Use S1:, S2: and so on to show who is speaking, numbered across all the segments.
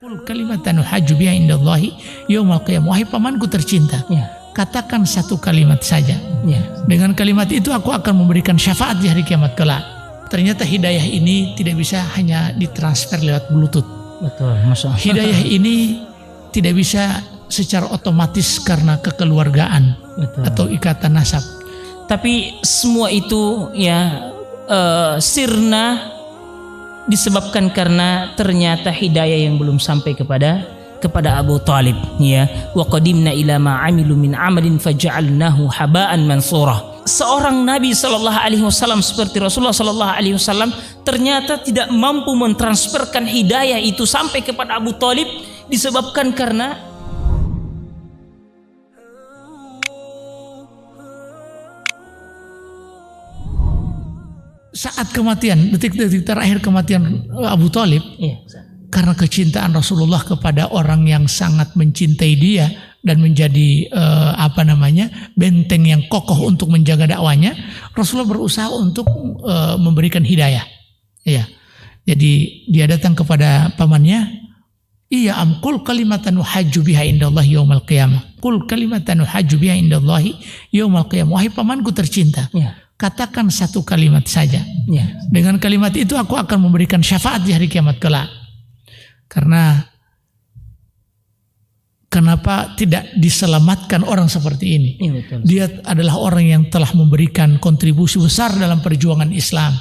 S1: Qul kalimatan hajju biha indallahi yaumal qiyamah. Wahai pamanku tercinta, katakan satu kalimat saja. Dengan kalimat itu aku akan memberikan syafaat di hari kiamat kelak. Ternyata hidayah ini tidak bisa hanya ditransfer lewat Bluetooth.
S2: Betul, Masya Allah.
S1: Hidayah ini tidak bisa secara otomatis karena kekeluargaan.
S2: Betul.
S1: Atau ikatan nasab.
S2: Tapi semua itu sirna disebabkan karena ternyata hidayah yang belum sampai kepada Abu Talib, ya. Wa qadimna ila ma amilu min amalin faja'alnahu haba'an mansura. Seorang Nabi sallallahu alaihi wasallam seperti Rasulullah sallallahu alaihi wasallam ternyata tidak mampu mentransferkan hidayah itu sampai kepada Abu Talib disebabkan karena
S1: saat kematian, detik-detik terakhir kematian Abu Talib, karena kecintaan Rasulullah kepada orang yang sangat mencintai dia dan menjadi benteng yang kokoh untuk menjaga dakwanya, Rasulullah berusaha untuk memberikan hidayah. Ya, jadi dia datang kepada pamannya, iya qul kalimatan hajju biha indallahi yaumal qiyamah. Qul kalimatan hajju biha indallahi yaumal qiyamah. Wahai pamanku tercinta, katakan satu kalimat saja. Dengan kalimat itu aku akan memberikan syafaat di hari kiamat kelak. Karena kenapa tidak diselamatkan orang seperti ini?
S2: Betul.
S1: Dia adalah orang yang telah memberikan kontribusi besar dalam perjuangan Islam.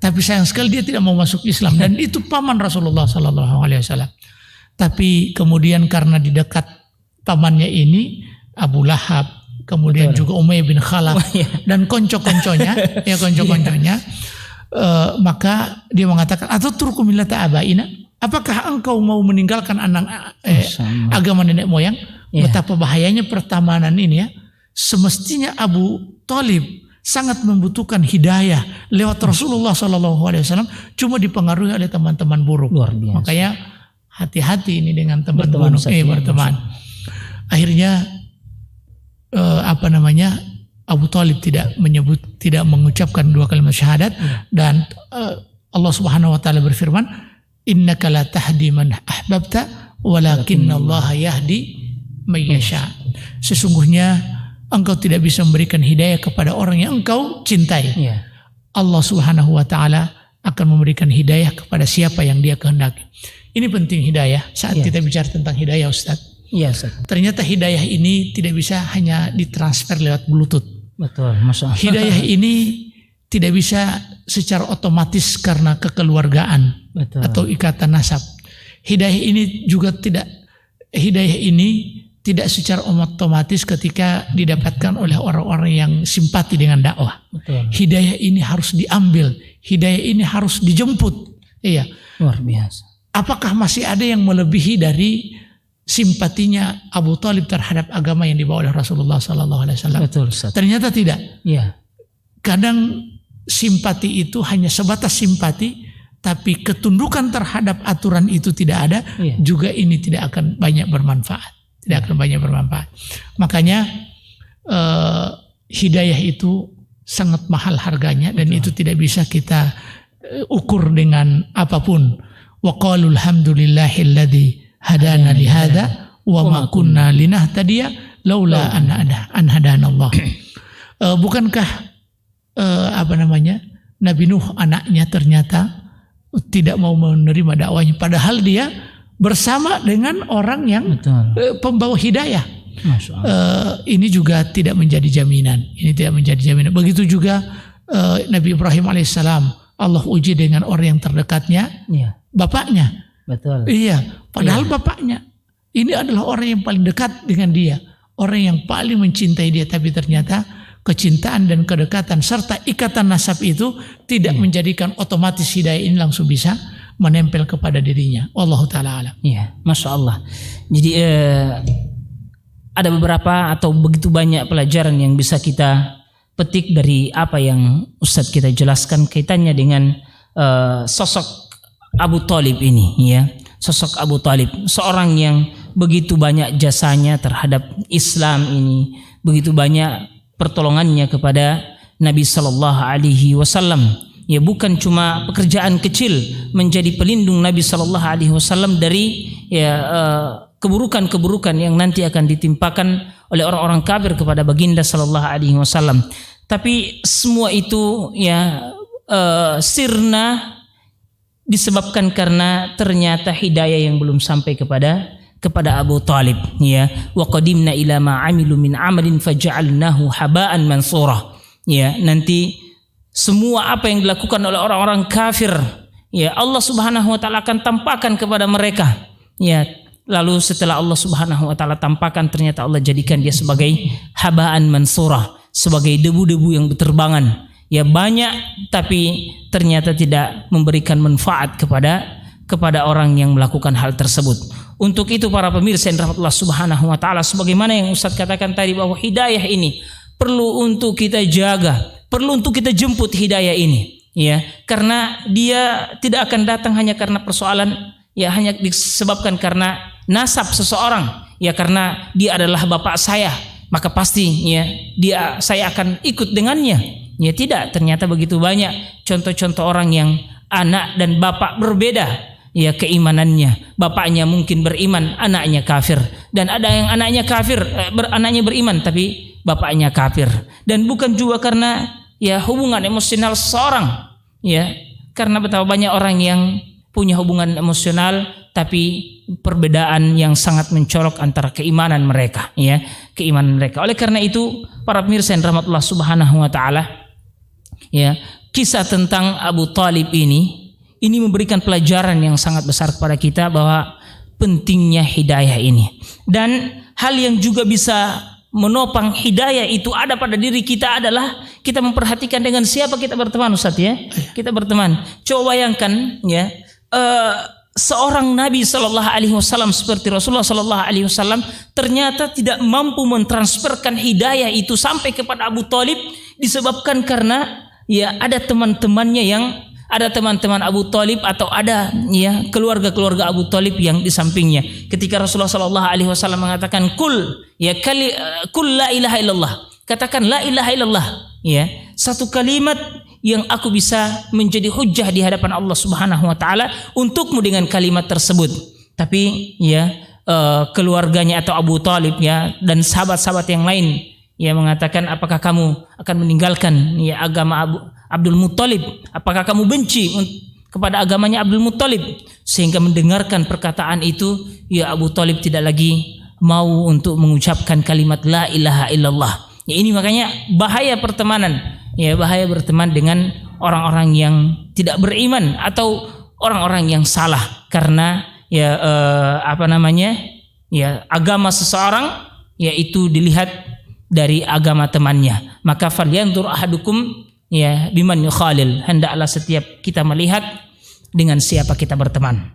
S1: Tapi sayang sekali dia tidak mau masuk Islam, dan itu paman Rasulullah sallallahu alaihi wasallam. Tapi kemudian karena di dekat pamannya ini Abu Lahab, kemudian juga Umayyah bin Khalaf dan konco-konconya, maka dia mengatakan, atau turku millata abaina, apakah engkau mau meninggalkan agama nenek moyang? Betapa bahayanya pertamanan ini, ya. Semestinya Abu Talib sangat membutuhkan hidayah lewat Rasulullah SAW, cuma dipengaruhi oleh teman-teman buruk.
S2: Luar biasa.
S1: Makanya hati-hati ini dengan teman buruk. Berteman. Akhirnya Abu Talib tidak mengucapkan dua kalimat syahadat, dan Allah Subhanahu wa taala berfirman, innaka la tahdi man ahbabta walakinallaha yahdi may yasha. Sesungguhnya engkau tidak bisa memberikan hidayah kepada orang yang engkau cintai. Allah Subhanahu wa taala akan memberikan hidayah kepada siapa yang Dia kehendaki. Ini penting hidayah saat kita bicara tentang hidayah, Ustaz. Ternyata hidayah ini tidak bisa hanya ditransfer lewat Bluetooth.
S2: Betul, Masya Allah.
S1: Hidayah ini tidak bisa secara otomatis karena kekeluargaan.
S2: Betul.
S1: Atau ikatan nasab. Hidayah ini tidak secara otomatis ketika didapatkan oleh orang-orang yang simpati dengan dakwah.
S2: Betul.
S1: Hidayah ini harus diambil, hidayah ini harus dijemput. Iya.
S2: Luar biasa.
S1: Apakah masih ada yang melebihi dari simpatinya Abu Talib terhadap agama yang dibawa oleh Rasulullah SAW?
S2: Betul, Ustaz.
S1: Ternyata tidak.
S2: Iya.
S1: Kadang simpati itu hanya sebatas simpati, tapi ketundukan terhadap aturan itu tidak ada. Juga ini tidak akan banyak bermanfaat. Makanya hidayah itu sangat mahal harganya, dan itu tidak bisa kita ukur dengan apapun. Wa qalu alhamdulillahilladzi hadana li hadza wa ma kunna linahtadiya laula an hadanallah. Bukankah Nabi Nuh anaknya ternyata tidak mau menerima dakwahnya, padahal dia bersama dengan orang yang pembawa hidayah. Ini juga tidak menjadi jaminan. Begitu juga Nabi Ibrahim alaihissalam, Allah uji dengan orang yang terdekatnya, bapaknya.
S2: Betul.
S1: Iya, padahal bapaknya ini adalah orang yang paling dekat dengan dia, orang yang paling mencintai dia, tapi ternyata kecintaan dan kedekatan serta ikatan nasab itu tidak menjadikan otomatis hidayah ini langsung bisa menempel kepada dirinya. Wallahu ta'ala alam.
S2: Iya, Masya Allah. Jadi ada beberapa atau begitu banyak pelajaran yang bisa kita petik dari apa yang Ustadz kita jelaskan kaitannya dengan sosok Abu Talib ini, ya. Sosok Abu Talib, seorang yang begitu banyak jasanya terhadap Islam ini, begitu banyak pertolongannya kepada Nabi Sallallahu Alaihi Wasallam. Ya, bukan cuma pekerjaan kecil menjadi pelindung Nabi Sallallahu Alaihi Wasallam dari keburukan-keburukan yang nanti akan ditimpakan oleh orang-orang kafir kepada baginda sallallahu alaihi wasallam. Tapi semua itu sirna disebabkan karena ternyata hidayah yang belum sampai kepada Abu Talib, ya. Wa qadimna ila ma amilu min amalin faja'alnahu haba'an mansura. Ya, nanti semua apa yang dilakukan oleh orang-orang kafir, ya, Allah Subhanahu wa taala akan tampakkan kepada mereka. Ya, lalu setelah Allah Subhanahu wa taala tampakkan, ternyata Allah jadikan dia sebagai haba'an mansura, sebagai debu-debu yang berterbangan. Ya, banyak tapi ternyata tidak memberikan manfaat kepada orang yang melakukan hal tersebut. Untuk itu para pemirsa yang dirahmati Allah Subhanahu wa taala, sebagaimana yang Ustaz katakan tadi bahwa hidayah ini perlu untuk kita jaga, perlu untuk kita jemput hidayah ini, ya. Karena dia tidak akan datang hanya karena persoalan, ya, hanya disebabkan karena nasab seseorang, ya, karena dia adalah bapak saya, maka pasti, ya, saya akan ikut dengannya. Ya, tidak, ternyata begitu banyak contoh-contoh orang yang anak dan bapak berbeda, ya, keimanannya. Bapaknya mungkin beriman, anaknya kafir, dan ada yang anaknya kafir, anaknya beriman tapi bapaknya kafir. Dan bukan juga karena, ya, hubungan emosional seseorang, ya, karena betapa banyak orang yang punya hubungan emosional tapi perbedaan yang sangat mencolok antara keimanan mereka, ya, keimanan mereka. Oleh karena itu para pemirsa yang dirahmati Allah Subhanahu wa taala, ya, kisah tentang Abu Talib ini memberikan pelajaran yang sangat besar kepada kita bahwa pentingnya hidayah ini. Dan hal yang juga bisa menopang hidayah itu ada pada diri kita adalah kita memperhatikan dengan siapa kita berteman, Ustaz, ya. Kita berteman. Coba bayangkan, ya, seorang Nabi sallallahu alaihi wasallam seperti Rasulullah sallallahu alaihi wasallam ternyata tidak mampu mentransferkan hidayah itu sampai kepada Abu Talib disebabkan karena, ya, ada teman-teman Abu Talib atau ada, ya, keluarga-keluarga Abu Talib yang di sampingnya. Ketika Rasulullah sallallahu alaihi wasallam mengatakan kul la ilaha illallah, katakan la ilaha illallah, ya, satu kalimat yang aku bisa menjadi hujjah di hadapan Allah Subhanahu wa taala untukmu dengan kalimat tersebut. Tapi, ya, keluarganya atau Abu Talib, ya, dan sahabat-sahabat yang lain, ya, mengatakan, apakah kamu akan meninggalkan, ya, agama Abdul Muttalib? Apakah kamu benci kepada agamanya Abdul Muttalib? Sehingga mendengarkan perkataan itu, ya, Abu Talib tidak lagi mau untuk mengucapkan kalimat la ilaha illallah. Ya, ini makanya bahaya pertemanan, ya, bahaya berteman dengan orang-orang yang tidak beriman atau orang-orang yang salah, karena, ya, ya, agama seseorang, yaitu dilihat dari agama temannya. Maka falyanzur ahadukum, ya, biman yukhalil, hendaklah setiap kita melihat dengan siapa kita berteman.